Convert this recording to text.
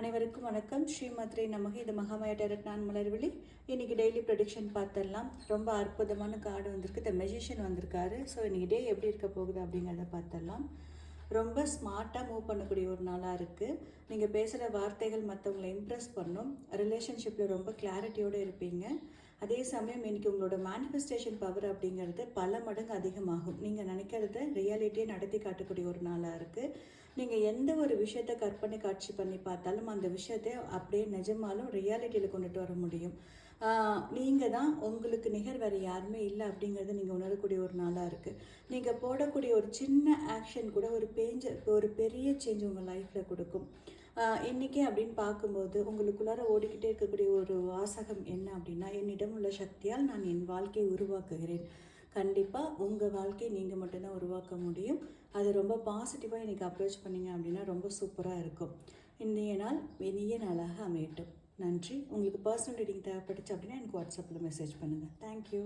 அனைவருக்கும் வணக்கம். ஸ்ரீமத்ரே நமக. இது மகாமாயா டைரக்ட். நான் மலர்விழி. இன்றைக்கி டெய்லி ப்ரெடிக்ஷன் பார்த்துடலாம். ரொம்ப அற்புதமான கார்டு வந்திருக்கு. த மெஜிஷியன் வந்திருக்காரு. ஸோ இன்றைக்கி டே எப்படி இருக்க போகுது அப்படிங்கிறத பார்த்துடலாம். ரொம்ப ஸ்மார்ட்டாக மூவ் பண்ணக்கூடிய ஒரு நாளாக இருக்குது. நீங்கள் பேசுகிற வார்த்தைகள் மற்றவங்களை இம்ப்ரெஸ் பண்ணும். ரிலேஷன்ஷிப்பில் ரொம்ப கிளாரிட்டியோடு இருப்பீங்க. அதே சமயம் இன்றைக்கி உங்களோட மேனிஃபெஸ்டேஷன் பவர் அப்படிங்கிறது பல மடங்கு அதிகமாகும். நீங்கள் நினைக்கிறத ரியாலிட்டியை நடத்தி காட்டக்கூடிய ஒரு நாளாக இருக்குது. நீங்கள் எந்த ஒரு விஷயத்தை கற்பனை காட்சி பண்ணி பார்த்தாலும் அந்த விஷயத்தை அப்படியே நிஜமாலும் ரியாலிட்டியில் கொண்டுட்டு வர முடியும். நீங்கள் தான் உங்களுக்கு நிகர் வேறு யாருமே இல்லை அப்படிங்கிறத நீங்கள் உணரக்கூடிய ஒரு நாளாக இருக்குது. நீங்கள் போடக்கூடிய ஒரு சின்ன ஆக்ஷன் கூட ஒரு பெரிய சேஞ்ச் உங்கள் லைஃப்பில் கொடுக்கும். இன்றைக்கி அப்படின்னு பார்க்கும்போது உங்களுக்குள்ளார ஓடிக்கிட்டே இருக்கக்கூடிய ஒரு வாசகம் என்ன அப்படின்னா, என்னிடம் உள்ள சக்தியால் நான் என் வாழ்க்கையை உருவாக்குகிறேன். கண்டிப்பாக உங்கள் வாழ்க்கையை நீங்கள் மட்டும்தான் உருவாக்க முடியும். அது ரொம்ப பாசிட்டிவாக இன்றைக்கி அப்ரோச் பண்ணிங்க அப்படின்னா ரொம்ப சூப்பராக இருக்கும். இன்றைய நாள் இனிய நாளாக அமையட்டும். நன்றி. உங்களுக்கு பர்சனல் ரீடிங் தேவைப்பட்டுச்சு அப்படின்னா எனக்கு வாட்ஸ்அப்பில் மெசேஜ் பண்ணுங்கள். தேங்க்யூ.